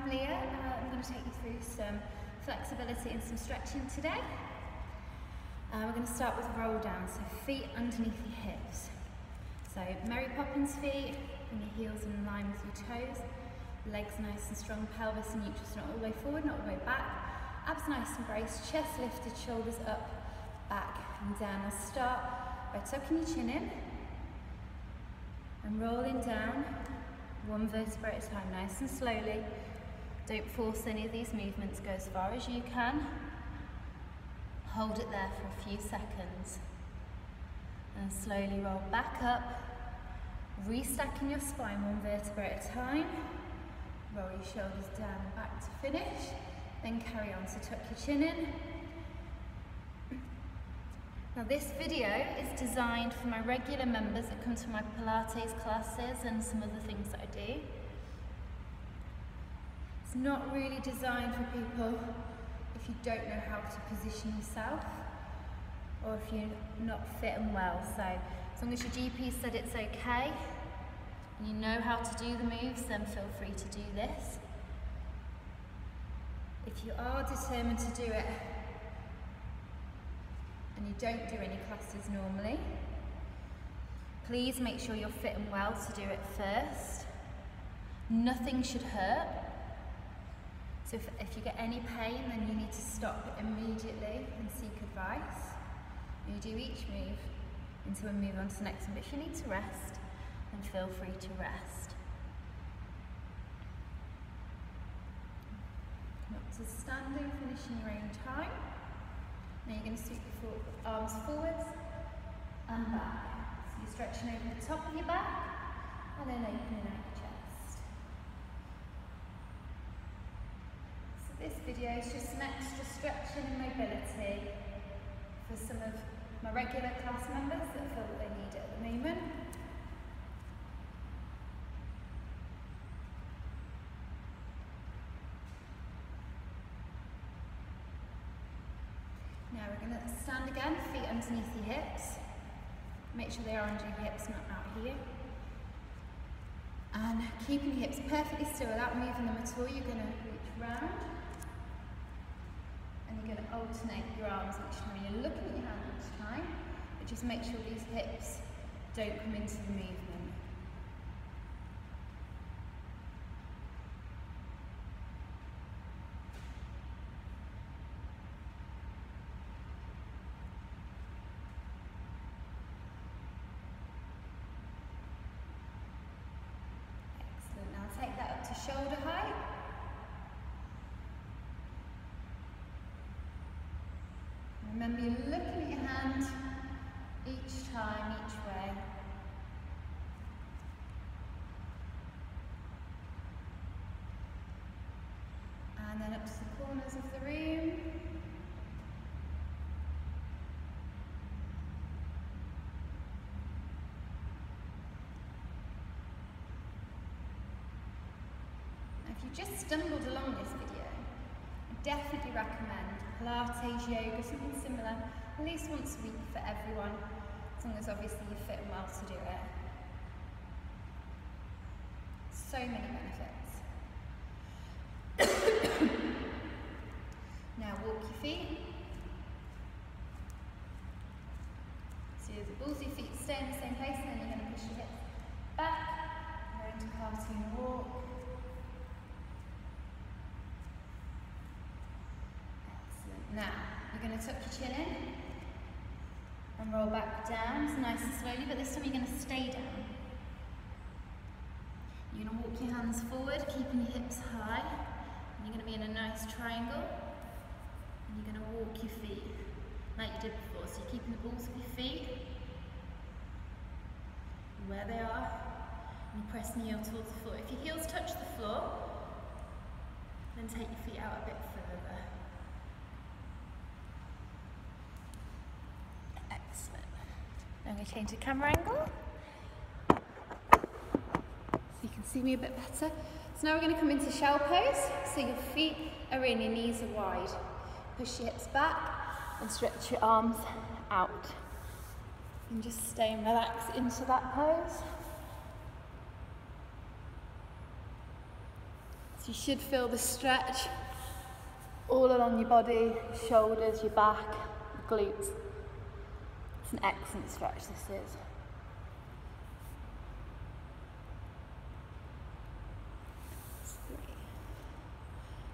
I'm Leah. I'm going to take you through some flexibility and some stretching today. We're going to start with roll down, so feet underneath your hips. So Mary Poppins feet, bring your heels in line with your toes, legs nice and strong, pelvis and uterus not all the way forward, not all the way back, abs nice and braced, chest lifted, shoulders up, back and down. Now start by tucking your chin in and rolling down, one vertebra at a time, nice and slowly. Don't force any of these movements, go as far as you can. Hold it there for a few seconds. And slowly roll back up, restacking your spine one vertebra at a time. Roll your shoulders down and back to finish. Then carry on, so tuck your chin in. Now this video is designed for my regular members that come to my Pilates classes and some other things that I do. It's not really designed for people if you don't know how to position yourself or if you're not fit and well. So as long as your GP said it's okay and you know how to do the moves, then feel free to do this. If you are determined to do it and you don't do any classes normally, please make sure you're fit and well to do it first. Nothing should hurt. So if you get any pain, then you need to stop immediately and seek advice. You do each move until we move on to the next one. But if you need to rest, then feel free to rest. Come up to standing, finishing your own time. Now you're going to sweep your arms forwards and back. So you're stretching over the top of your back and then opening out your chest. So this video is just some extra stretching and mobility for some of my regular class members that feel that they need it at the moment. Now we're going to stand again, feet underneath your hips. Make sure they are under your hips, not out here. And keeping your hips perfectly still without moving them at all, you're going to reach round. And you're going to alternate your arms each time. You're looking at your hand each time, but just make sure these hips don't come into the movement. Take that up to shoulder height. Remember, you're looking at your hand each time, each way. And then up to the corners of the room. If you just stumbled along this video, I definitely recommend Pilates, yoga, something similar, at least once a week for everyone, as long as obviously you're fit and well to do it. So many benefits. Now walk your feet. So the balls of your feet stay in the same place, and then you're going to push your hips back, go into cartoon walk. Now, you're going to tuck your chin in and roll back down, so nice and slowly, but this time you're going to stay down. You're going to walk your hands forward, keeping your hips high, and you're going to be in a nice triangle, and you're going to walk your feet like you did before, so you're keeping the balls of your feet where they are, and you press knee towards the floor. If your heels touch the floor, then take your feet out a bit further. I'm going to change the camera angle so you can see me a bit better. So now we're going to come into shell pose. So your feet are in, your knees are wide. Push your hips back and stretch your arms out. And just stay and relax into that pose. So you should feel the stretch all along your body, your shoulders, your back, your glutes. It's an excellent stretch, this is.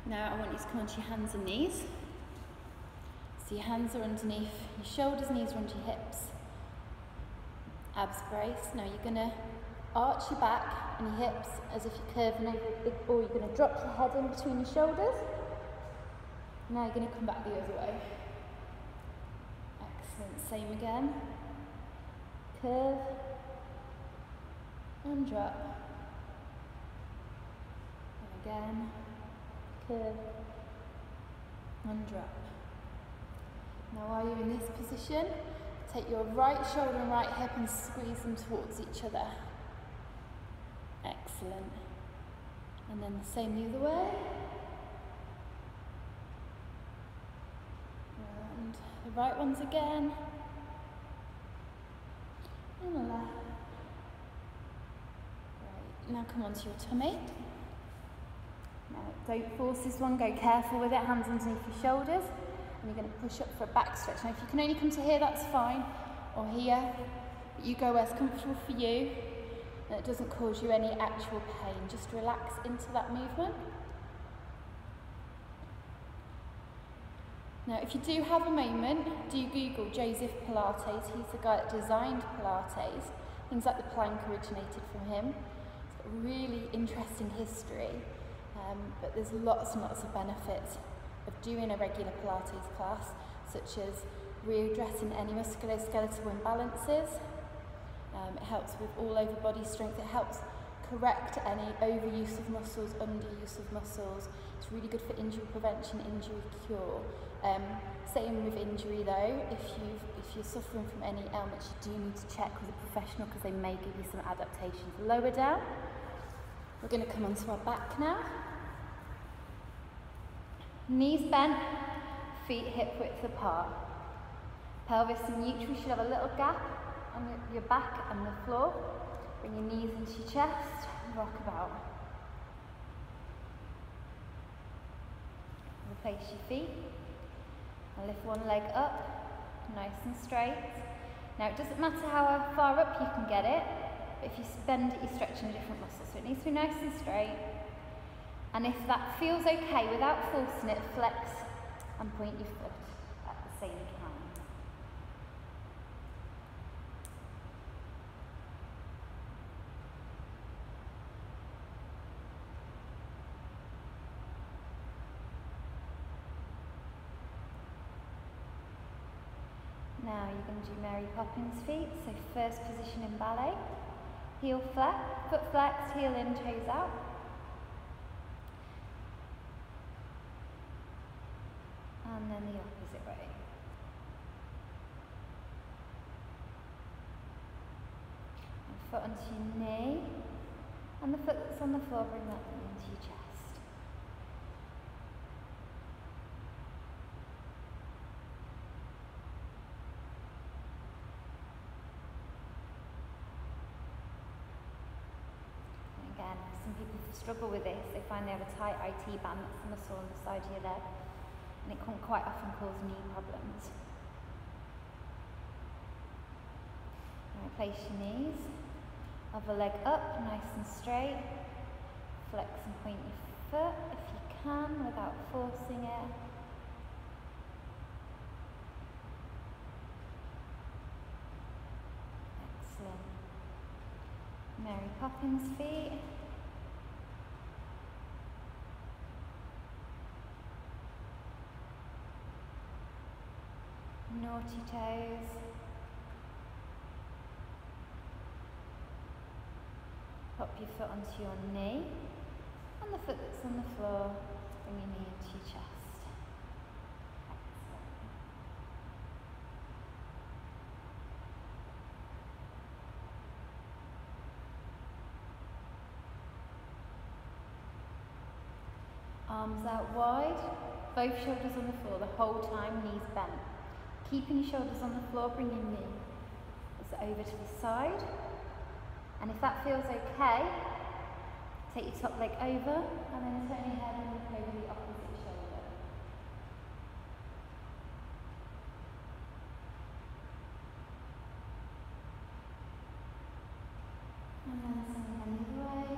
Now I want you to come onto your hands and knees. So your hands are underneath your shoulders, knees are under your hips. Abs brace. Now you're going to arch your back and your hips as if you're curving over a big ball. You're going to drop your head in between your shoulders. Now you're going to come back the other way. Excellent. Same again. Curve and drop. And again. Curve and drop. Now while you're in this position, take your right shoulder and right hip and squeeze them towards each other. Excellent. And then the same the other way. And the right ones again. And the left. Right, now come onto your tummy. Now don't force this one, go careful with it, hands underneath your shoulders. And you're going to push up for a back stretch. Now if you can only come to here, that's fine, or here, but you go where's comfortable for you, and it doesn't cause you any actual pain. Just relax into that movement. Now if you do have a moment, do Google Joseph Pilates. He's the guy that designed Pilates. Things like the plank originated from him. It's got a really interesting history, but there's lots and lots of benefits of doing a regular Pilates class, such as readdressing any musculoskeletal imbalances. It helps with all over body strength. It helps correct any overuse of muscles, underuse of muscles. It's really good for injury prevention, injury cure. Same with injury though, if you're suffering from any ailments, you do need to check with a professional because they may give you some adaptations. Lower down. We're going to come onto our back now. Knees bent, feet hip width apart. Pelvis in neutral, you should have a little gap on your back and the floor. Bring your knees into your chest, rock about. Replace your feet. And lift one leg up, nice and straight. Now it doesn't matter how far up you can get it, but if you bend it, you're stretching a different muscle. So it needs to be nice and straight. And if that feels okay, without forcing it, flex and point your foot at the same time. Now you're going to do Mary Poppins feet. So first position in ballet. Heel flat, foot flex, heel in, toes out. And then the opposite way. And foot onto your knee. And the foot that's on the floor, bring that into your chest. And again, some people struggle with this. They find they have a tight IT band, that's the muscle on the side of your leg. And it can quite often cause knee problems. Now place your knees, other leg up, nice and straight. Flex and point your foot if you can without forcing it. Excellent. Mary Poppins feet. Naughty toes. Pop your foot onto your knee, and the foot that's on the floor, bring your knee into your chest. Excellent. Arms out wide, both shoulders on the floor the whole time, knees bent. Keeping your shoulders on the floor, bring your knee over to the side. And if that feels okay, Take your top leg over and then turn your head and look over the opposite shoulder. And then send your hand the other way.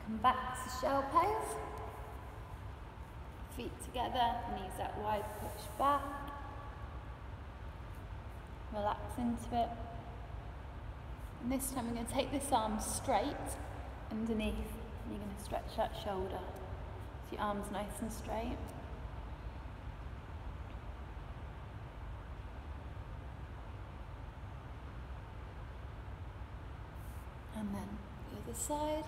Come back to shell pose. Feet together, knees out wide, push back. Relax into it. And this time we're going to take this arm straight underneath. And you're going to stretch that shoulder. So your arm's nice and straight. And then the other side.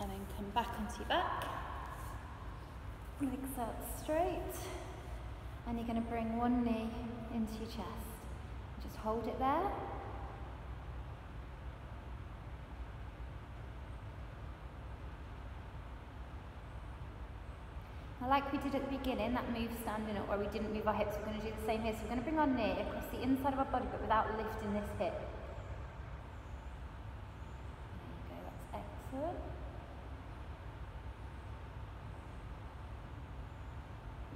And then come back onto your back, legs out straight, and you're going to bring one knee into your chest. Just hold it there. Now, like we did at the beginning, that move standing up where we didn't move our hips, we're going to do the same here. So we're going to bring our knee across the inside of our body, but without lifting this hip. There you go, that's excellent.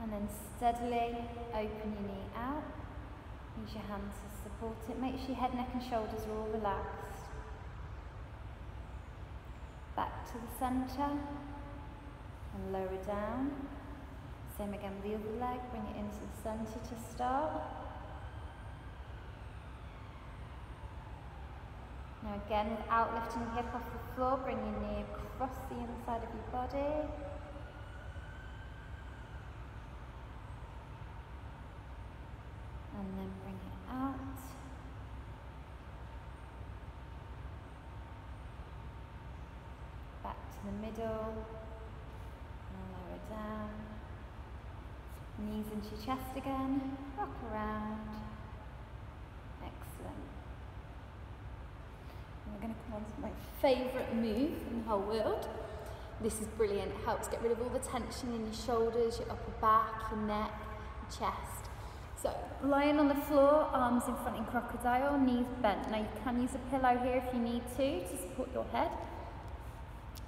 And then steadily open your knee out. Use your hands to support it. Make sure your head, neck and shoulders are all relaxed. Back to the centre and lower down. Same again with the other leg. Bring it into the centre to start. Now again, without lifting the hip off the floor, bring your knee across the inside of your body. And then bring it out. Back to the middle. And lower down. Knees into your chest again. Rock around. Excellent. And we're going to come on to my favourite move in the whole world. This is brilliant. It helps get rid of all the tension in your shoulders, your upper back, your neck, your chest. So, lying on the floor, arms in front in crocodile, knees bent. Now you can use a pillow here if you need to support your head.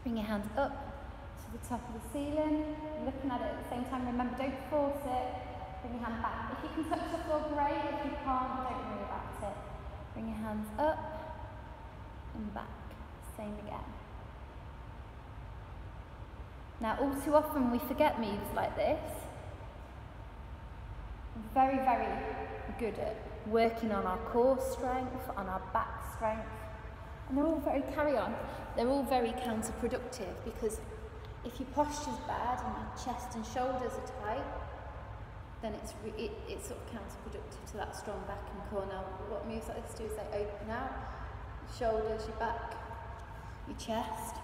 Bring your hands up to the top of the ceiling, looking at it at the same time. Remember, don't force it. Bring your hand back. If you can touch the floor, great. If you can't, don't worry about it. Bring your hands up and back. Same again. Now, all too often we forget moves like this. Very, very good at working on our core strength, on our back strength, and they're all very they're all very counterproductive, because if your posture's bad and your chest and shoulders are tight, then it's sort of counterproductive to that strong back and core. Now, what moves like this do is they open out your shoulders, your back, your chest.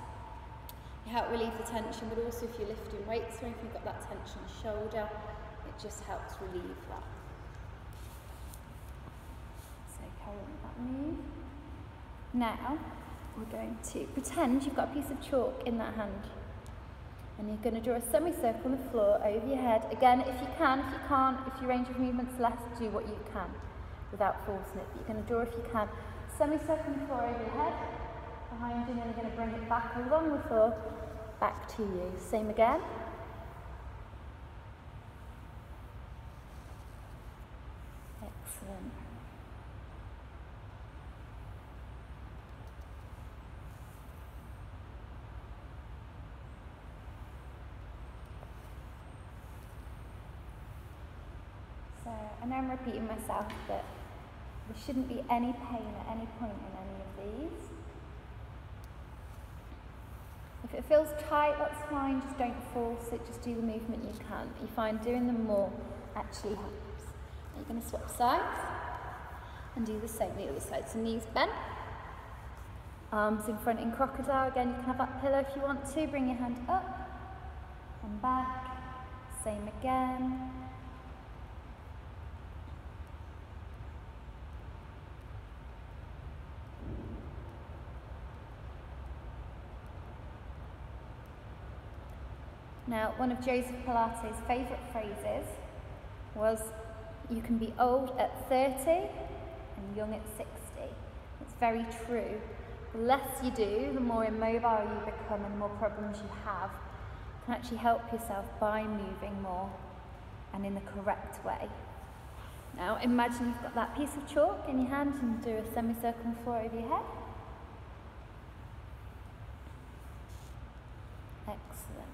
You help relieve the tension, but also if you're lifting weights or if you've got that tension shoulder, it just helps relieve that. So carry on with that move. Now we're going to pretend you've got a piece of chalk in that hand, and you're going to draw a semicircle on the floor over your head. Again, if you can, if you can't, if your range of movement's less, do what you can without forcing it. But you're going to draw, if you can, semicircle on the floor over your head, behind you, and then you're going to bring it back along the floor, back to you. Same again. Excellent. So, I know I'm repeating myself, but there shouldn't be any pain at any point in any of these. If it feels tight, that's fine, just don't force it, just do the movement you can. But you find doing them more actually helps. Now you're going to swap sides and do the same the other side. So knees bent, arms in front in crocodile. Again, you can have that pillow if you want to. Bring your hand up and back. Same again. Now, one of Joseph Pilates' favourite phrases was, you can be old at 30 and young at 60. It's very true. The less you do, the more immobile you become and the more problems you have. You can actually help yourself by moving more and in the correct way. Now imagine you've got that piece of chalk in your hand and do a semicircle on the floor over your head. Excellent.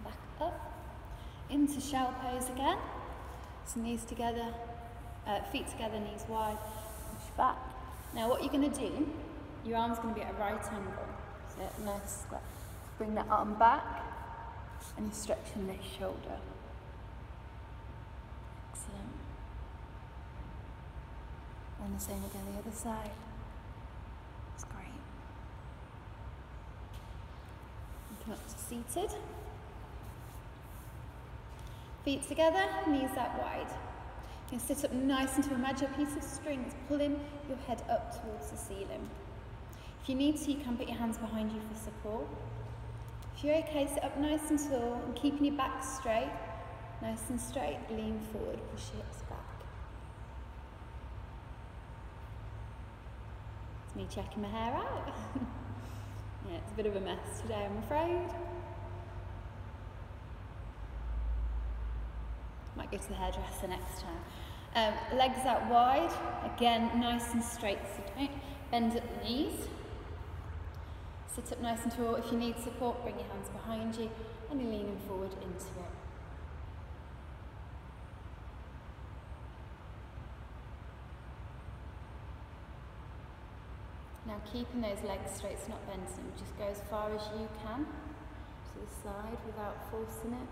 Back up into shell pose again. So knees together, feet together, knees wide, push back. Now what you're going to do, your arm's going to be at a right angle. So nice square. Bring that arm back and you're stretching this shoulder. Excellent. And the same again the other side. That's great. Come up to seated. Feet together, knees out wide. You can sit up nice and to imagine a piece of string is pulling your head up towards the ceiling. If you need to, you can put your hands behind you for support. If you're okay, sit up nice and tall and keeping your back straight, nice and straight, lean forward, push your hips back. It's me checking my hair out. Yeah, it's a bit of a mess today, I'm afraid. Might go to the hairdresser next time. Legs out wide, again nice and straight, so don't bend at the knees. Sit up nice and tall. If you need support, bring your hands behind you and you're leaning forward into it. Now keeping those legs straight, so not bending them, just go as far as you can to the side without forcing it.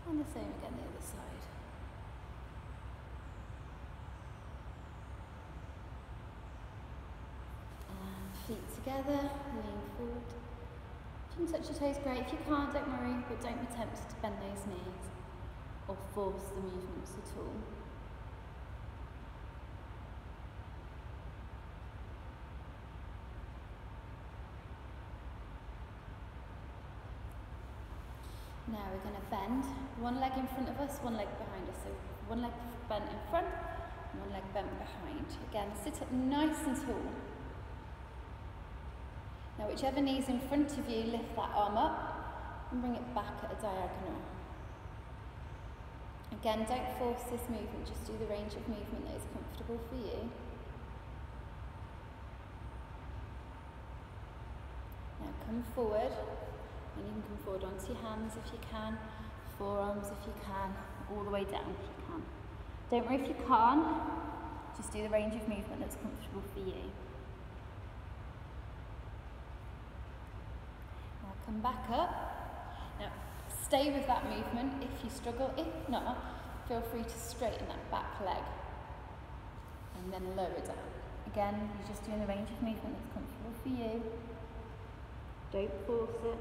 And the same again the other side. And feet together, lean forward. If you can touch your toes, great. If you can't, don't worry, but don't be tempted to bend those knees or force the movements at all. Now we're going to bend one leg in front of us, one leg behind us. So one leg bent in front, one leg bent behind. Again, sit up nice and tall. Now whichever knee's in front of you, lift that arm up and bring it back at a diagonal. Again, don't force this movement, just do the range of movement that is comfortable for you. Now come forward. And you can come forward onto your hands if you can, forearms if you can, all the way down if you can. Don't worry if you can't, just do the range of movement that's comfortable for you. Now come back up. Now stay with that movement if you struggle. If not, feel free to straighten that back leg and then lower down. Again, you're just doing the range of movement that's comfortable for you. Don't force it.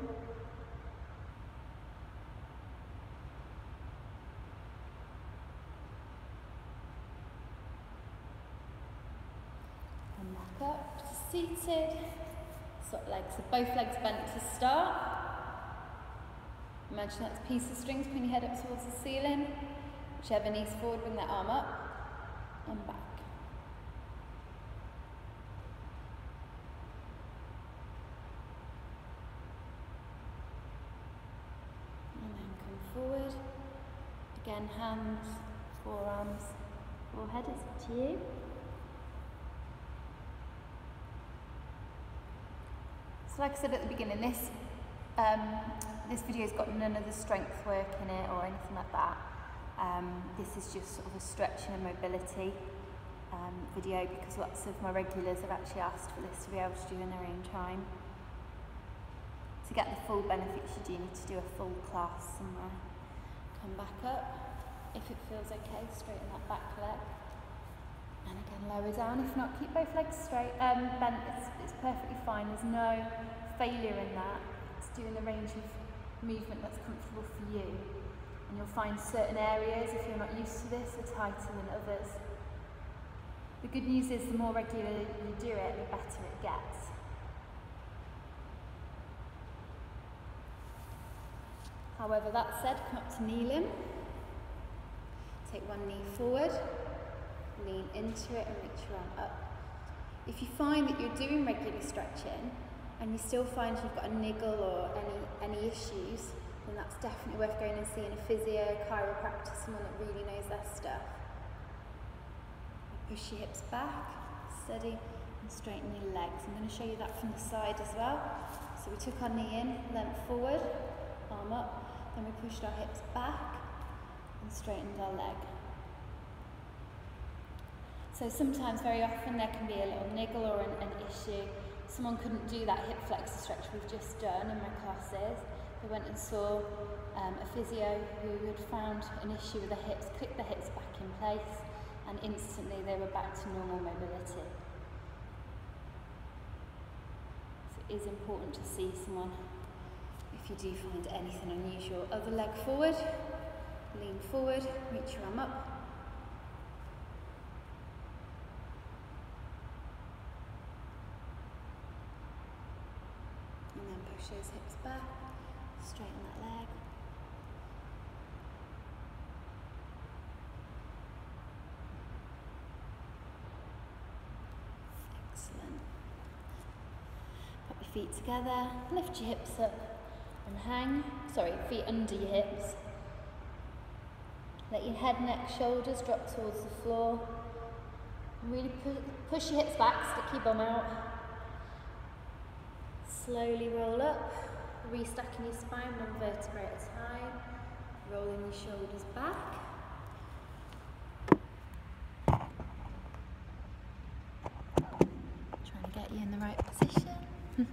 And back up to seated. Swap legs, so both legs bent to start. Imagine that's a piece of strings, putting your head up towards the ceiling. Whichever knee's forward, bring that arm up and back. Forward. Again, hands, forearms, forehead, it's up to you. So like I said at the beginning, this video's got none of the strength work in it or anything like that. This is just sort of a stretching and mobility video because lots of my regulars have actually asked for this to be able to do in their own time. To get the full benefits, you do need to do a full class somewhere. Come back up. If it feels okay, straighten that back leg. And again, lower down. If not, keep both legs straight, bent. It's perfectly fine. There's no failure in that. It's doing the range of movement that's comfortable for you. And you'll find certain areas, if you're not used to this, are tighter than others. The good news is the more regular you do it, the better it gets. However, that said, come up to kneeling. Take one knee forward, lean into it and reach your arm up. If you find that you're doing regular stretching and you still find you've got a niggle or any issues, then that's definitely worth going and seeing a physio, chiropractor, someone that really knows their stuff. Push your hips back, steady, and straighten your legs. I'm going to show you that from the side as well. So we took our knee in, leant forward, arm up, then we pushed our hips back and straightened our leg. So sometimes, very often, there can be a little niggle or an issue. Someone couldn't do that hip flexor stretch we've just done in my classes. They went and saw a physio who had found an issue with the hips, clicked the hips back in place, and instantly they were back to normal mobility. So it is important to see someone if you do find anything unusual. Other leg forward, lean forward, reach your arm up. And then push those hips back, straighten that leg. Excellent. Put your feet together, lift your hips up and hang. Sorry, feet under your hips. Let your head, neck, shoulders drop towards the floor. And really push your hips back, stick your bum out. Slowly roll up, restacking your spine one vertebrae at a time, rolling your shoulders back. Trying to get you in the right position. Now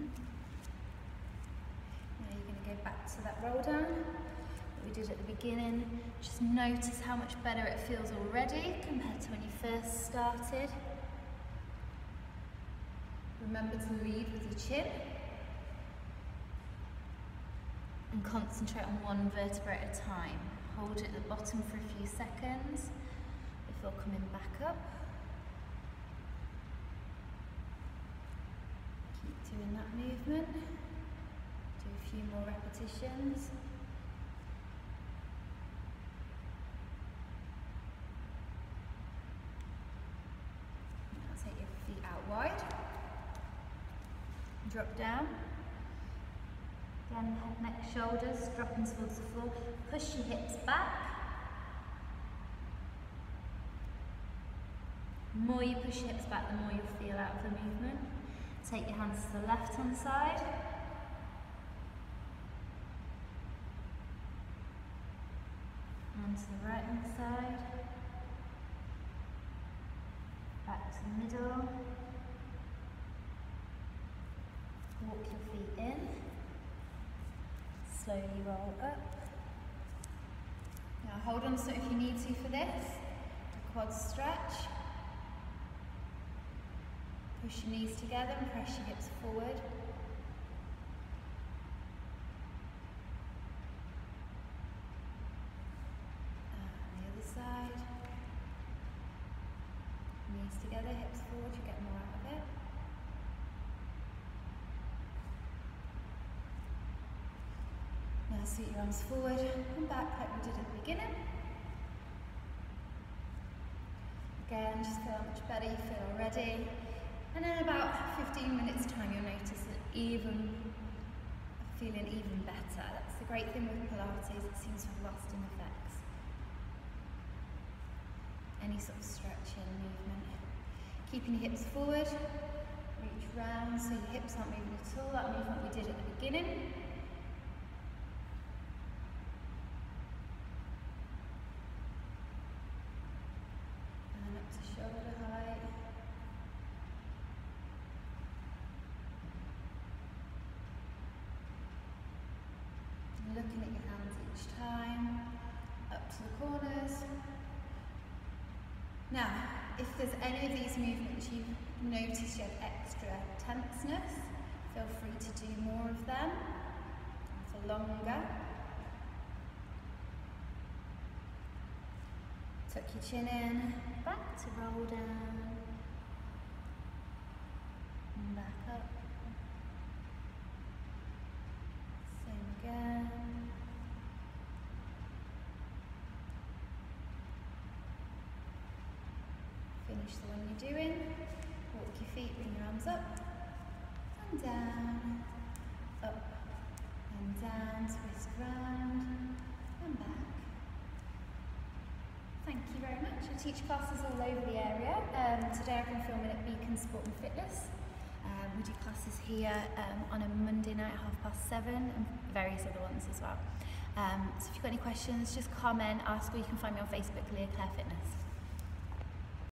you're going to go back to that roll down that we did at the beginning. Just notice how much better it feels already compared to when you first started. Remember to lead with your chin. And concentrate on one vertebrae at a time. Hold it at the bottom for a few seconds before coming back up. Keep doing that movement. Do a few more repetitions. Now take your feet out wide. Drop down. Again, head, neck, shoulders, dropping towards the floor. Push your hips back. The more you push your hips back, the more you'll feel out of the movement. Take your hands to the left hand side. And to the right hand side. Back to the middle. Walk your feet in. Slowly roll up. Now hold on so if you need to for this. The quads stretch. Push your knees together and press your hips forward. And the other side. Knees together, hips forward, you get more out of it. Now sweep your arms forward and back like we did at the beginning. Again, just feel how much better you feel already. And in about 15 minutes time you'll notice that feeling even better. That's the great thing with Pilates, it seems to have lasting effects. Any sort of stretching movement. Keeping your hips forward, reach round so your hips aren't moving at all, that movement we did at the beginning. Shoulder height. And looking at your hands each time. up to the corners. Now, if there's any of these movements you've noticed you have extra tenseness, feel free to do more of them for longer. Tuck your chin in, back to roll down, and back up. Same again. Finish the one you're doing. Walk your feet, bring your arms up and down, up and down, twist round and back. Thank you very much. I teach classes all over the area. Today I've been filming at Beacon Sport and Fitness. We do classes here on a Monday night at 7:30 and various other ones as well. So if you've got any questions, just comment, ask, or you can find me on Facebook, Leah Claire Fitness.